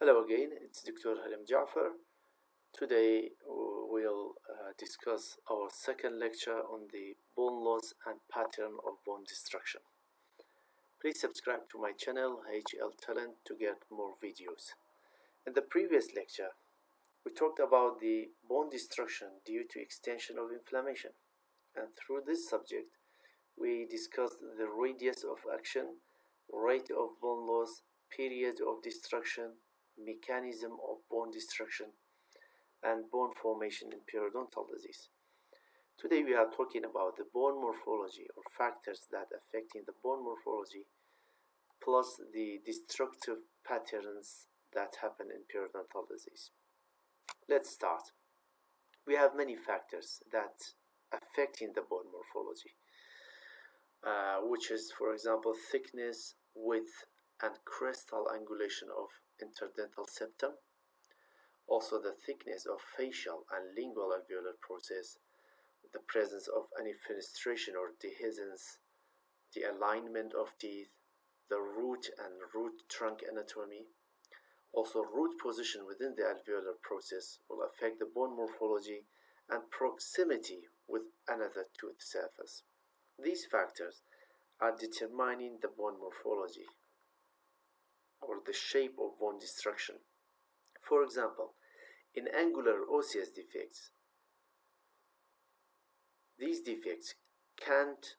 Hello again, it's Dr. Halim Jaffer. Today we'll discuss our second lecture on the bone loss and pattern of bone destruction. Please subscribe to my channel HL Talent to get more videos. In the previous lecture, we talked about the bone destruction due to extension of inflammation, and through this subject we discussed the radius of action, rate of bone loss, period of destruction, mechanism of bone destruction, and bone formation in periodontal disease. Today we are talking about the bone morphology or factors that affecting the bone morphology plus the destructive patterns that happen in periodontal disease. Let's start. We have many factors that affecting the bone morphology, which is, for example, thickness, width, and crestal angulation of interdental septum, also the thickness of facial and lingual alveolar process, the presence of any fenestration or dehiscence, the alignment of teeth, the root and root trunk anatomy. Also, root position within the alveolar process will affect the bone morphology and proximity with another tooth surface. These factors are determining the bone morphology or the shape of bone destruction. For example, in angular osseous defects, these defects can't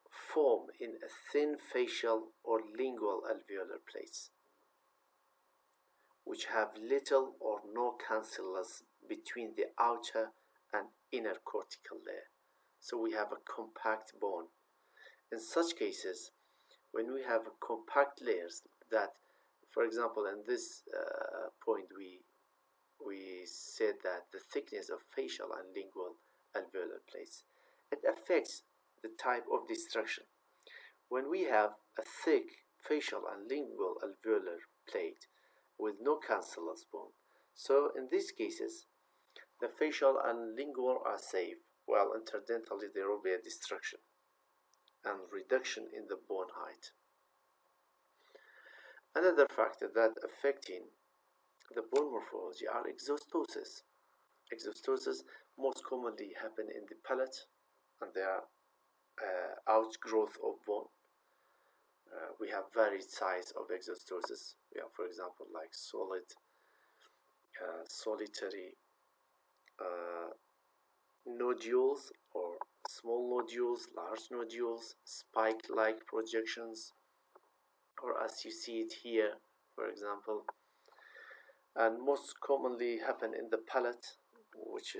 form in a thin facial or lingual alveolar plates, which have little or no cancellous between the outer and inner cortical layer. So we have a compact bone. In such cases, when we have compact layers that, for example, in this point we said that the thickness of facial and lingual alveolar plates, it affects the type of destruction. When we have a thick facial and lingual alveolar plate with no cancellous bone, so in these cases the facial and lingual are safe, while interdentally there will be a destruction and reduction in the bone height. Another factor that affecting the bone morphology are exostosis. Exostosis most commonly happen in the palate, and they are outgrowth of bone. We have varied size of exostosis. We have, for example, like solitary nodules or small nodules, large nodules, spike-like projections, or as you see it here, for example, and most commonly happen in the palate, which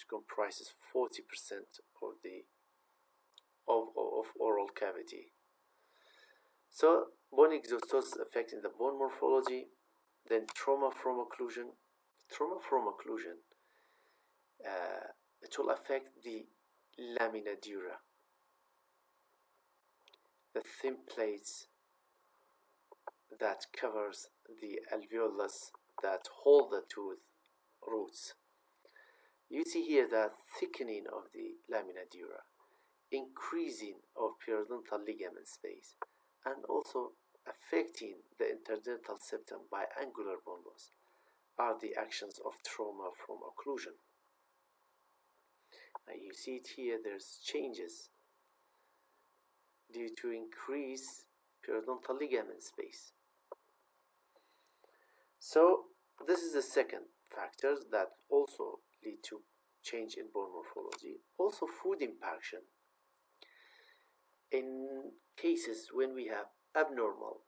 comprises 40% of oral cavity. So bone exostosis affecting the bone morphology. Then trauma from occlusion. Trauma from occlusion, it will affect the lamina dura, the thin plates that covers the alveolus that hold the tooth roots. You see here the thickening of the lamina dura, increasing of periodontal ligament space, and also affecting the interdental septum by angular bone loss are the actions of trauma from occlusion. And you see it here, there's changes due to increase periodontal ligament space. So this is the second factor that also lead to change in bone morphology. Also food impaction. In cases when we have abnormal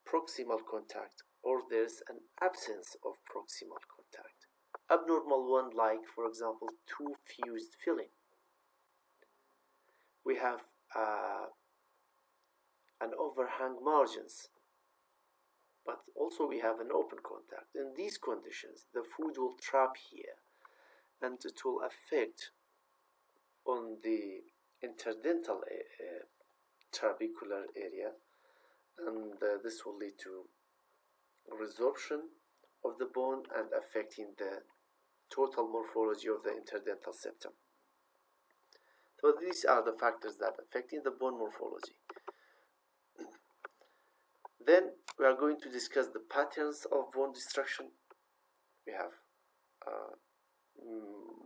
proximal contact or there's an absence of proximal contact. Abnormal one, like, for example, two fused filling. We have an overhang margins, but also we have an open contact. In these conditions, the food will trap here and it will affect on the interdental trabecular area, and this will lead to resorption of the bone and affecting the total morphology of the interdental septum. So these are the factors that affecting the bone morphology. Then we are going to discuss the patterns of bone destruction. We have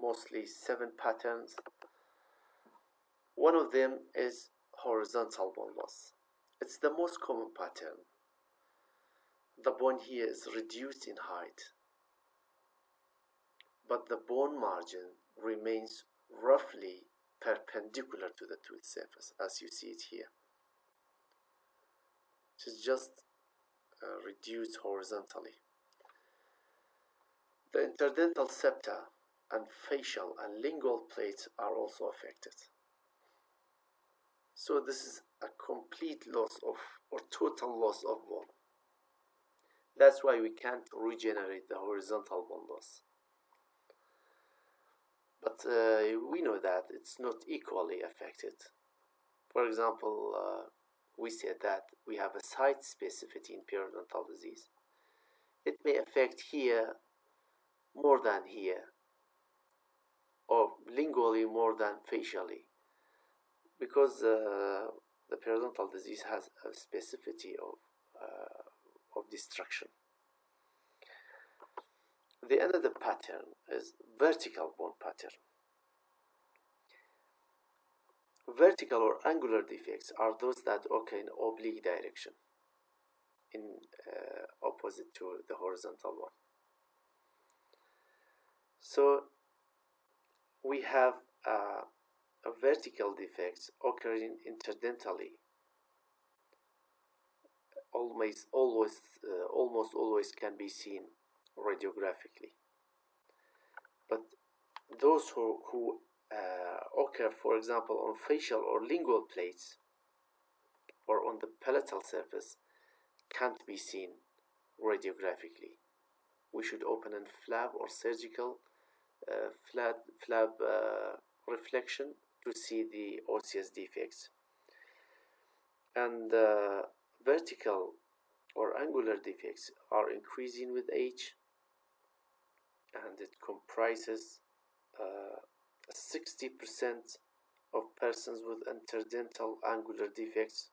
mostly 7 patterns. One of them is horizontal bone loss. It's the most common pattern. The bone here is reduced in height, but the bone margin remains roughly perpendicular to the tooth surface, as you see it here. It is just reduced horizontally. The interdental septa and facial and lingual plates are also affected. So this is a complete loss of, or total loss of bone. That's why we can't regenerate the horizontal bone loss. But we know that it's not equally affected. For example, we said that we have a site specificity in periodontal disease. It may affect here more than here, or lingually more than facially, because the periodontal disease has a specificity of destruction. The another pattern is vertical bone pattern. Vertical or angular defects are those that occur in oblique direction, in opposite to the horizontal one. So we have a vertical defects occurring interdentally. Almost always can be seen radiographically. But those who occur, for example, on facial or lingual plates or on the palatal surface can't be seen radiographically. We should open a flap or surgical flap reflection to see the osseous defects. And vertical or angular defects are increasing with age, and it comprises 60% of persons with interdental angular defects.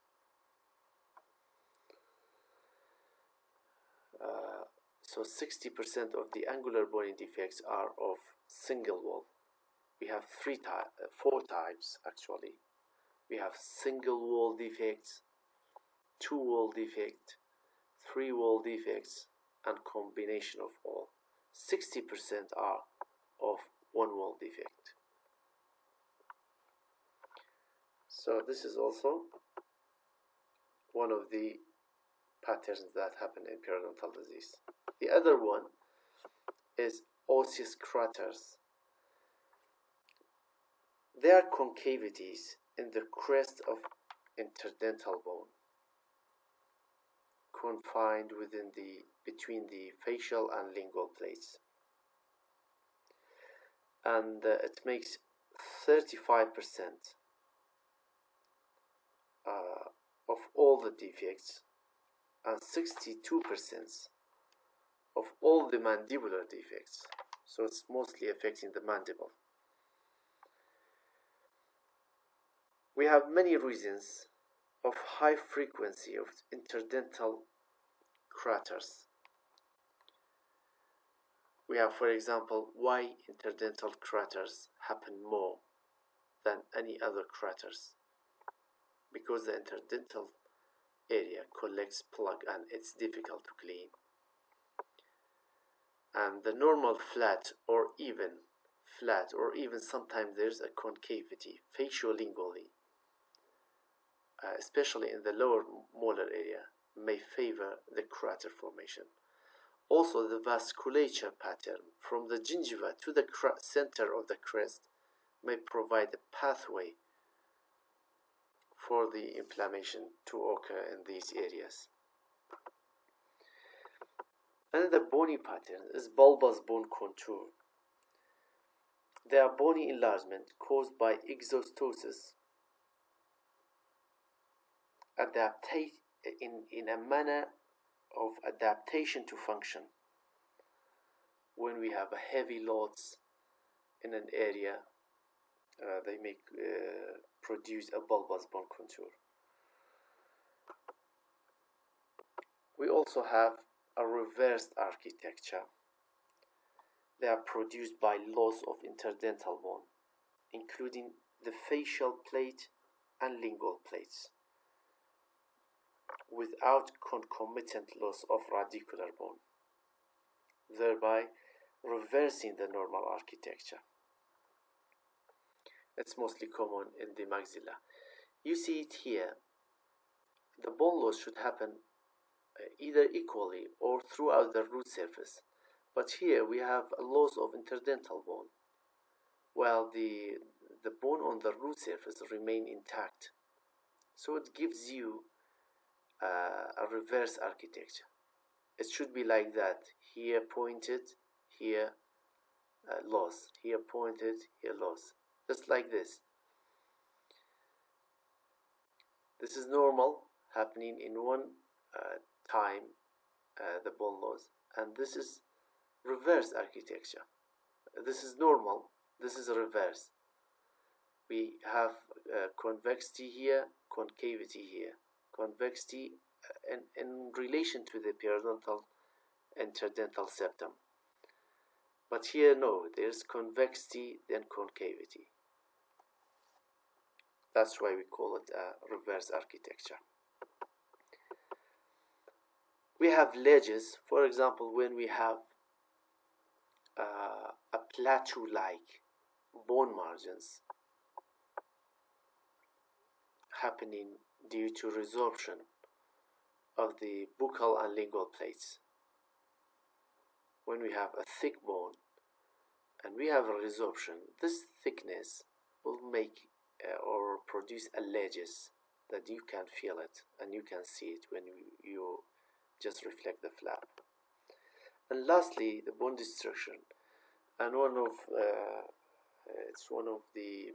So 60% of the angular bony defects are of single wall. We have 4 types actually. We have single wall defects, 2 wall defect, 3 wall defects, and combination of all. 60% are of 1 wall defect. So this is also one of the patterns that happen in periodontal disease. The other one is osseous craters. They are concavities in the crest of interdental bone, confined between the facial and lingual plates, and it makes 35% of all the defects and 62% of all the mandibular defects. So it's mostly affecting the mandible. We have many reasons of high frequency of interdental craters. We have, for example, why interdental craters happen more than any other craters. Because the interdental area collects plaque and it's difficult to clean. And the normal flat or even sometimes there's a concavity facial-lingually, especially in the lower molar area, may favor the crater formation. Also, the vasculature pattern from the gingiva to the center of the crest may provide a pathway for the inflammation to occur in these areas. Another bony pattern is bulbous bone contour. They are bony enlargement caused by exostosis, in a manner of adaptation to function. When we have a heavy loads in an area, they may produce a bulbous bone contour. We also have a reversed architecture. They are produced by loss of interdental bone, including the facial plate and lingual plates, without concomitant loss of radicular bone, thereby reversing the normal architecture. It's mostly common in the maxilla. You see it here. The bone loss should happen either equally or throughout the root surface, but here we have a loss of interdental bone, while the bone on the root surface remain intact. So it gives you a reverse architecture. It should be like that. Here pointed, here loss, here pointed, here loss, just like this. This is normal, happening in one time, the bone loss, and this is reverse architecture. This is normal, this is reverse. We have convexity here, concavity here. Convexity in relation to the periodontal interdental septum. But here, no, there's convexity, then concavity. That's why we call it a reverse architecture. We have ledges, for example, when we have a plateau-like bone margins happening due to resorption of the buccal and lingual plates. When we have a thick bone and we have a resorption, this thickness will make or produce a ledges that you can feel it and you can see it when you just reflect the flap. And lastly, the bone destruction, and it's one of the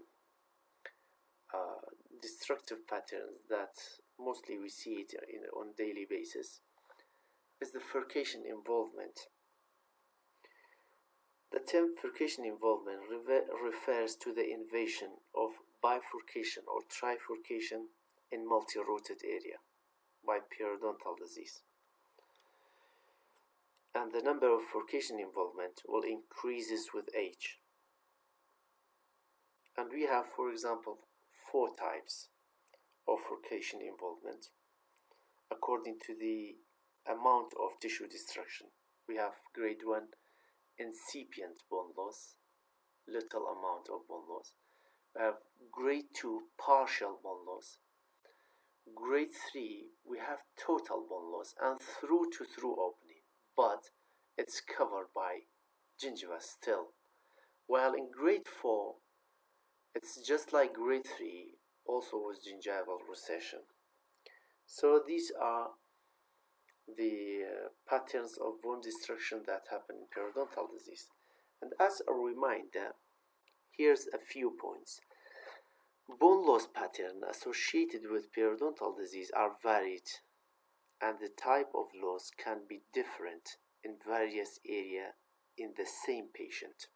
destructive patterns that mostly we see it on daily basis, is the furcation involvement. The term furcation involvement refers to the invasion of bifurcation or trifurcation in multi-rooted area by periodontal disease. And the number of furcation involvement will increases with age. And we have, for example, 4 types of furcation involvement according to the amount of tissue destruction. We have grade 1, incipient bone loss, little amount of bone loss. We have grade 2, partial bone loss. Grade 3, we have total bone loss and through to through opening, but it's covered by gingiva still. While in grade 4, it's just like grade 3, also with gingival recession. So these are the patterns of bone destruction that happen in periodontal disease. And as a reminder, here's a few points. Bone loss patterns associated with periodontal disease are varied, and the type of loss can be different in various areas in the same patient.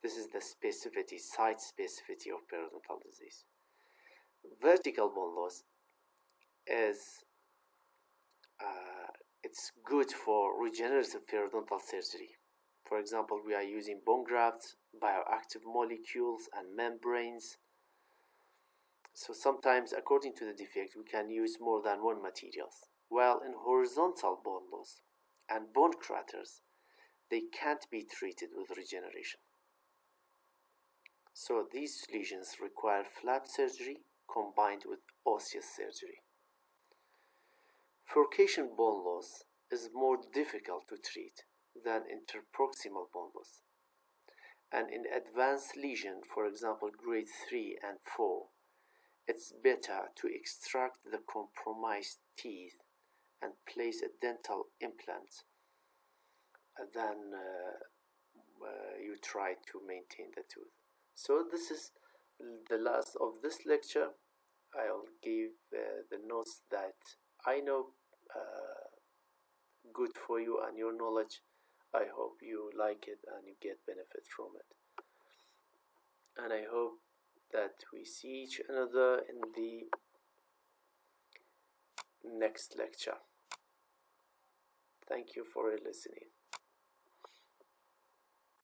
This is the specificity, site specificity of periodontal disease. Vertical bone loss is it's good for regenerative periodontal surgery. For example, we are using bone grafts, bioactive molecules, and membranes. So sometimes, according to the defect, we can use more than one materials. While in horizontal bone loss and bone craters, they can't be treated with regeneration. So these lesions require flap surgery combined with osseous surgery. Furcation bone loss is more difficult to treat than interproximal bone loss. And in advanced lesion, for example grade 3 and 4, it's better to extract the compromised teeth and place a dental implant than you try to maintain the tooth. So this is the last of this lecture. I'll give the notes that I know good for you and your knowledge. I hope you like it and you get benefit from it. And I hope that we see each another in the next lecture. Thank you for listening.